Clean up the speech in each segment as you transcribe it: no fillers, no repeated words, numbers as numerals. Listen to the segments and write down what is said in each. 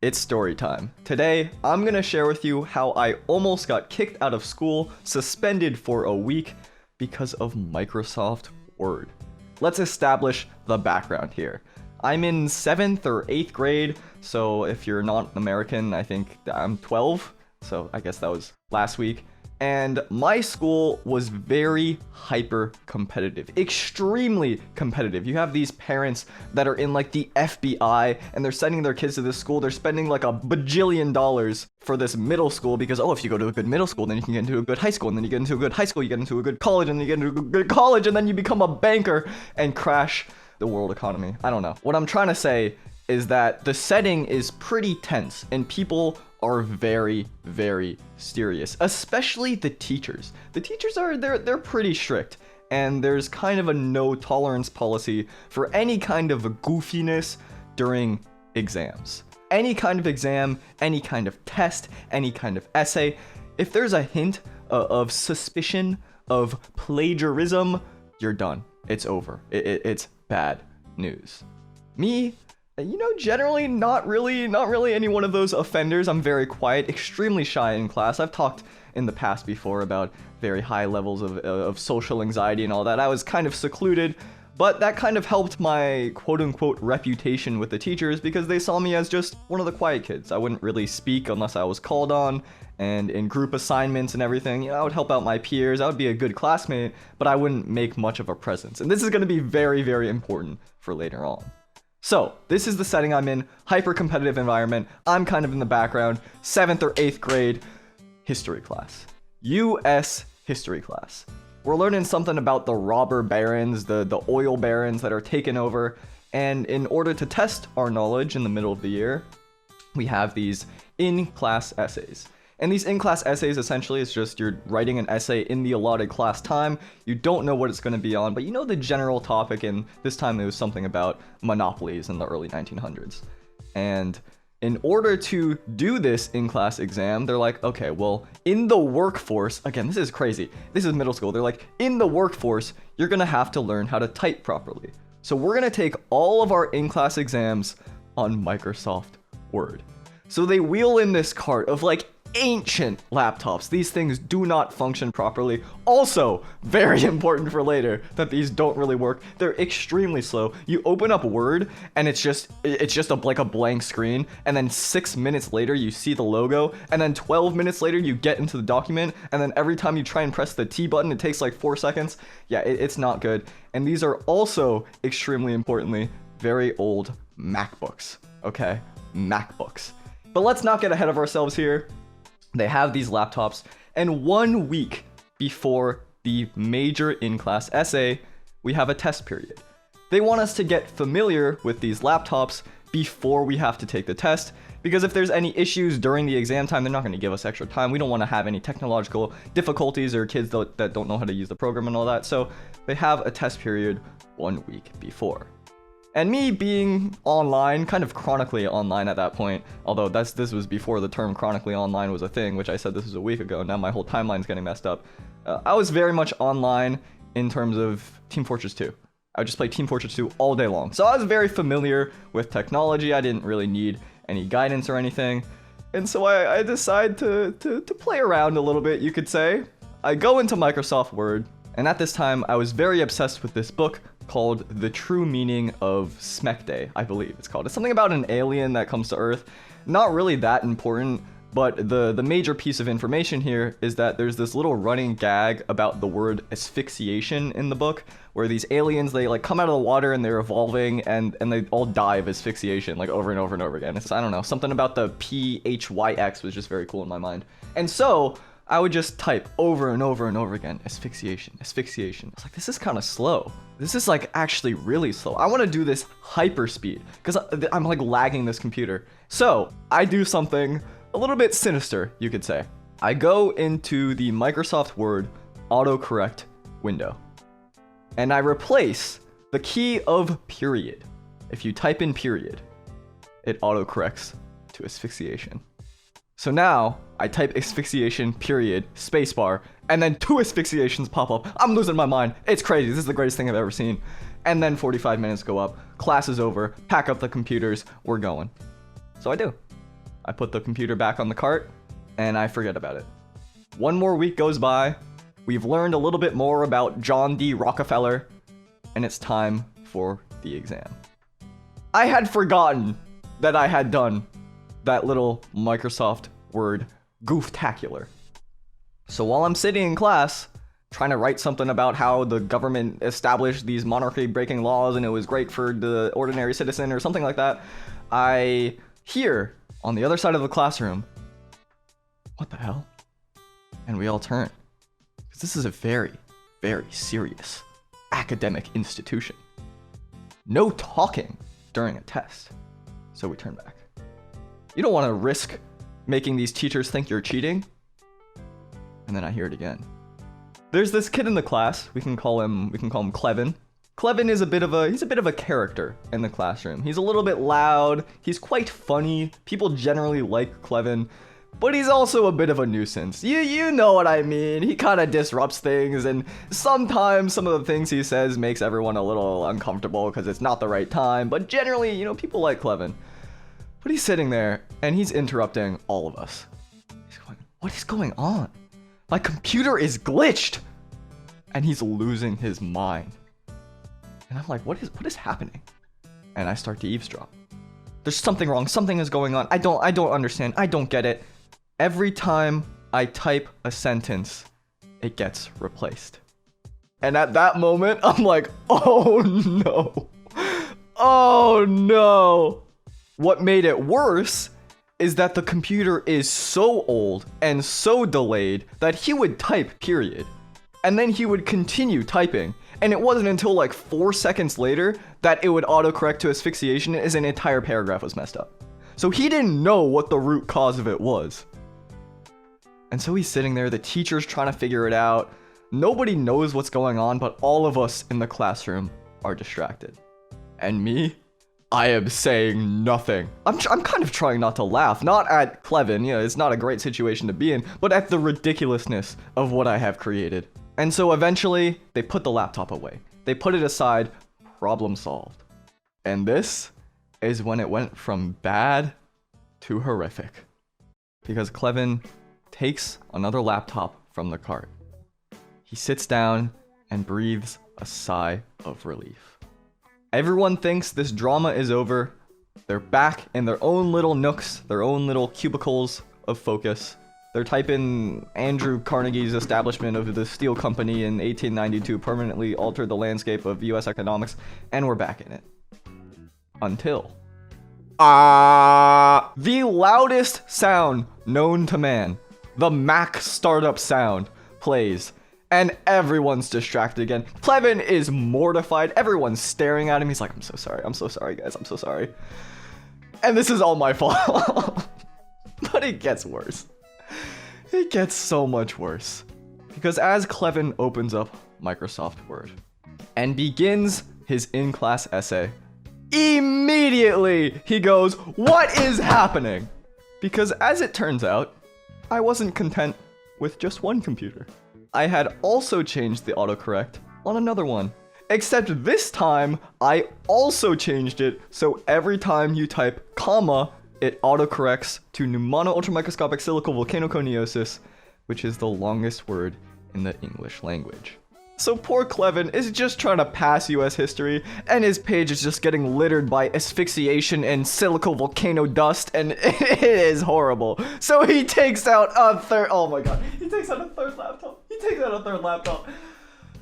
It's story time. Today, I'm gonna share with you how I almost got kicked out of school, suspended for a week, because of Microsoft Word. Let's establish the background here. I'm in 7th or 8th grade, so if you're not American, I think I'm 12, so I guess that was last week. And my school was very hyper competitive, extremely competitive. You have these parents that are in like the FBI and they're sending their kids to this school. They're spending like $1 bajillion for this middle school because, oh, if you go to a good middle school, then you can get into a good high school, and then you get into a good high school, you get into a good college, and then you get into a good college, and then you become a banker and crash the world economy. I don't know. What I'm trying to say is that the setting is pretty tense and people are very, very serious, especially the teachers. The teachers are, they're pretty strict, and there's kind of a no tolerance policy for any kind of goofiness during exams. Any kind of exam, any kind of test, any kind of essay, if there's a hint of suspicion of plagiarism, you're done. It's over. It's bad news. Me, generally not really any one of those offenders. I'm very quiet, extremely shy in class. I've talked in the past before about very high levels of social anxiety and all that. I was kind of secluded, but that kind of helped my quote-unquote reputation with the teachers because they saw me as just one of the quiet kids. I wouldn't really speak unless I was called on, and in group assignments and everything, I would help out my peers. I would be a good classmate, but I wouldn't make much of a presence. And this is going to be very, very important for later on. So, this is the setting I'm in, hyper-competitive environment. I'm kind of in the background, 7th or 8th grade, history class. U.S. history class. We're learning something about the robber barons, the oil barons that are taken over, and in order to test our knowledge in the middle of the year, we have these in-class essays. And these in-class essays, essentially, is just you're writing an essay in the allotted class time. You don't know what it's going to be on, but you know the general topic, and this time it was something about monopolies in the early 1900s. And in order to do this in-class exam, they're like, okay, well, in the workforce, again, this is crazy. This is middle school. They're like, in the workforce, you're going to have to learn how to type properly. So we're going to take all of our in-class exams on Microsoft Word. So they wheel in this cart of like ancient laptops. These things do not function properly. Also, very important for later that these don't really work. They're extremely slow. You open up Word and it's just like a blank screen, and then 6 minutes later you see the logo, and then 12 minutes later you get into the document, and then every time you try and press the T button it takes like 4 seconds. Yeah, it's not good. And these are also, extremely importantly, very old MacBooks. Okay, MacBooks. But let's not get ahead of ourselves here. They have these laptops, and 1 week before the major in-class essay, we have a test period. They want us to get familiar with these laptops before we have to take the test, because if there's any issues during the exam time, they're not going to give us extra time. We don't want to have any technological difficulties or kids that don't know how to use the program and all that, so they have a test period 1 week before. And me being online, kind of chronically online at that point, although this was before the term chronically online was a thing, which I said this was a week ago, now my whole timeline's getting messed up. I was very much online in terms of Team Fortress 2. I would just play Team Fortress 2 all day long. So I was very familiar with technology. I didn't really need any guidance or anything. And so I decide to play around a little bit, you could say. I go into Microsoft Word, and at this time, I was very obsessed with this book called The True Meaning of Smekday, I believe it's called. It's something about an alien that comes to Earth. Not really that important, but the major piece of information here is that there's this little running gag about the word asphyxiation in the book, where these aliens, they like come out of the water and they're evolving and they all die of asphyxiation like over and over and over again. It's, I don't know, something about the PHYX was just very cool in my mind. And so I would just type over and over and over again, asphyxiation, asphyxiation. I was like, this is kind of slow. This is like actually really slow. I want to do this hyper speed because I'm like lagging this computer. So I do something a little bit sinister, you could say. I go into the Microsoft Word autocorrect window and I replace the key of period. If you type in period, it autocorrects to asphyxiation. So now I type asphyxiation period spacebar and then 2 asphyxiations pop up. I'm losing my mind. It's crazy. This is the greatest thing I've ever seen. And then 45 minutes go up, class is over, pack up the computers, we're going. So I do. I put the computer back on the cart, and I forget about it. One more week goes by. We've learned a little bit more about John D. Rockefeller, and it's time for the exam. I had forgotten that I had done that little Microsoft Word gooftacular. So while I'm sitting in class, trying to write something about how the government established these monarchy-breaking laws and it was great for the ordinary citizen or something like that, I hear on the other side of the classroom, "What the hell?" And we all turn. Because this is a very, very serious academic institution. No talking during a test. So we turn back. You don't want to risk making these teachers think you're cheating. And then I hear it again. There's this kid in the class. We can call him Klevin. Klevin is a bit of a character in the classroom. He's a little bit loud. He's quite funny. People generally like Klevin, but he's also a bit of a nuisance. You know what I mean. He kind of disrupts things, and sometimes some of the things he says makes everyone a little uncomfortable because it's not the right time. But generally, people like Klevin. But he's sitting there and he's interrupting all of us. He's going, "What is going on? My computer is glitched!" And he's losing his mind. And I'm like, what is happening? And I start to eavesdrop. There's something wrong. Something is going on. I don't understand. I don't get it. Every time I type a sentence, it gets replaced. And at that moment, I'm like, oh no. Oh no. What made it worse is that the computer is so old and so delayed that he would type, period. And then he would continue typing. And it wasn't until like 4 seconds later that it would autocorrect to asphyxiation as an entire paragraph was messed up. So he didn't know what the root cause of it was. And so he's sitting there, the teacher's trying to figure it out. Nobody knows what's going on, but all of us in the classroom are distracted. And me, I am saying nothing. I'm kind of trying not to laugh, not at Klevin, it's not a great situation to be in, but at the ridiculousness of what I have created. And so eventually, they put the laptop away. They put it aside, problem solved. And this is when it went from bad to horrific. Because Klevin takes another laptop from the cart. He sits down and breathes a sigh of relief. Everyone thinks this drama is over. They're back in their own little nooks, their own little cubicles of focus. They're typing Andrew Carnegie's establishment of the steel company in 1892 permanently altered the landscape of US economics, and we're back in it. Until the loudest sound known to man, the Mac startup sound, plays, and everyone's distracted again. Klevin is mortified. Everyone's staring at him. He's like, I'm so sorry, guys. I'm so sorry. And this is all my fault. But it gets worse. It gets so much worse. Because as Klevin opens up Microsoft Word and begins his in-class essay, immediately he goes, "What is happening?" Because as it turns out, I wasn't content with just one computer. I had also changed the autocorrect on another one. Except this time, I also changed it so every time you type comma, it autocorrects to pneumono-ultramicroscopic silicovolcanoconiosis, which is the longest word in the English language. So poor Klevin is just trying to pass US history, and his page is just getting littered by asphyxiation and silicovolcano dust, and it is horrible. So he takes out a third, oh my god, he takes out a third laptop.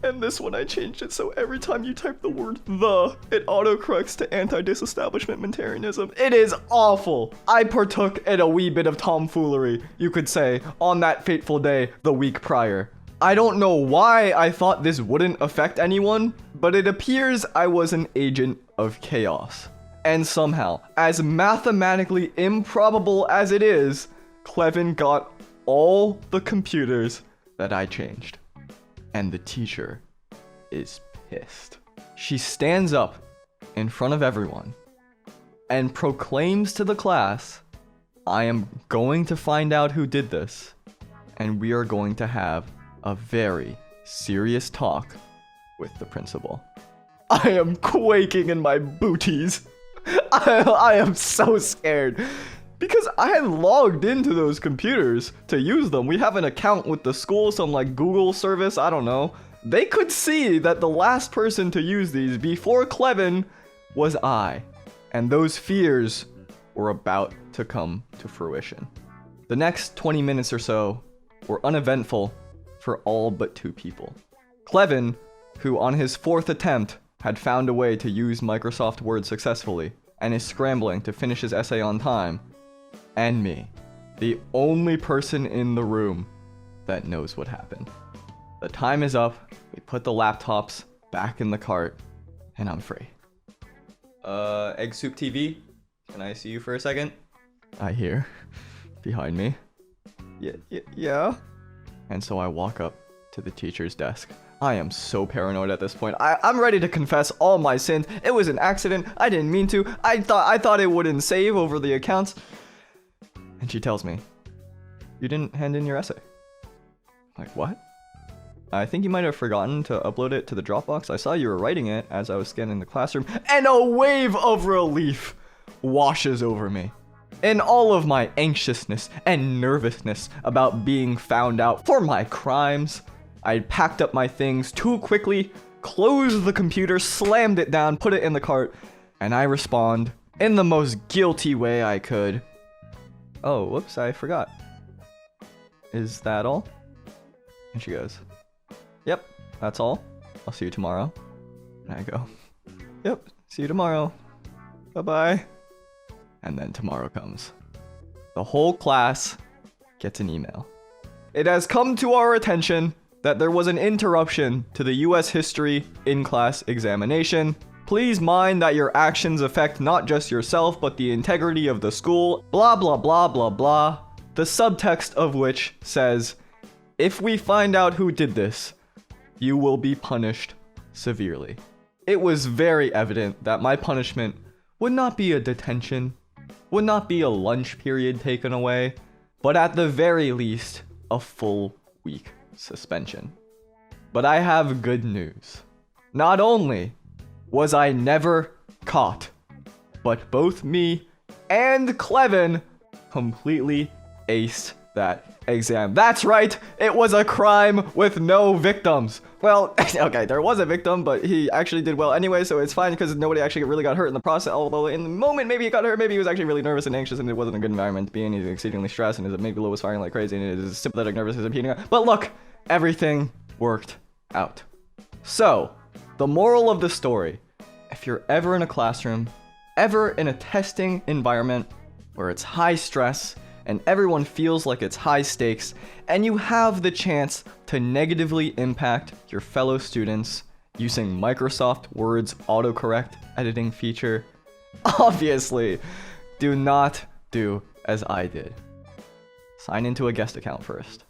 And this one I changed it so every time you type the word "the," it autocorrects to anti-disestablishmentarianism. It is awful. I partook in a wee bit of tomfoolery, you could say, on that fateful day the week prior. I don't know why I thought this wouldn't affect anyone, but it appears I was an agent of chaos. And somehow, as mathematically improbable as it is, Klevin got all the computers that I changed. And the teacher is pissed. She stands up in front of everyone and proclaims to the class, "I am going to find out who did this, and we are going to have a very serious talk with the principal." I am quaking in my booties. I am so scared Because I had logged into those computers to use them. We have an account with the school, some like Google service, I don't know. They could see that the last person to use these before Klevin was I. And those fears were about to come to fruition. The next 20 minutes or so were uneventful for all but 2 people. Klevin, who on his 4th attempt had found a way to use Microsoft Word successfully and is scrambling to finish his essay on time, and me, the only person in the room that knows what happened. The time is up, we put the laptops back in the cart, and I'm free. Eggsoup TV, can I see you for a second? I hear, behind me. Yeah? And so I walk up to the teacher's desk. I am so paranoid at this point. I'm ready to confess all my sins. It was an accident. I didn't mean to. I thought it wouldn't save over the accounts. And she tells me, you didn't hand in your essay. I'm like, what? I think you might have forgotten to upload it to the Dropbox. I saw you were writing it as I was scanning the classroom, and a wave of relief washes over me. In all of my anxiousness and nervousness about being found out for my crimes, I packed up my things too quickly, closed the computer, slammed it down, put it in the cart, and I respond in the most guilty way I could. Oh, whoops, I forgot. Is that all? And she goes, yep, that's all. I'll see you tomorrow. And I go, yep, see you tomorrow. Bye-bye. And then tomorrow comes. The whole class gets an email. It has come to our attention that there was an interruption to the US history in-class examination. Please mind that your actions affect not just yourself, but the integrity of the school, blah, blah, blah, blah, blah. The subtext of which says, if we find out who did this, you will be punished severely. It was very evident that my punishment would not be a detention, would not be a lunch period taken away, but at the very least, a full week suspension. But I have good news. Not only was I never caught, but both me and Klevin completely aced that exam. That's right, it was a crime with no victims. Well, okay, there was a victim, but he actually did well anyway, so it's fine because nobody actually really got hurt in the process, although in the moment maybe he got hurt, maybe he was actually really nervous and anxious and it wasn't a good environment to be in. He's exceedingly stressed and his amygdala was firing like crazy and his sympathetic nervous system heating up. But look, everything worked out. So, the moral of the story, if you're ever in a classroom, ever in a testing environment where it's high stress, and everyone feels like it's high stakes, and you have the chance to negatively impact your fellow students using Microsoft Word's autocorrect editing feature, obviously, do not do as I did. Sign into a guest account first.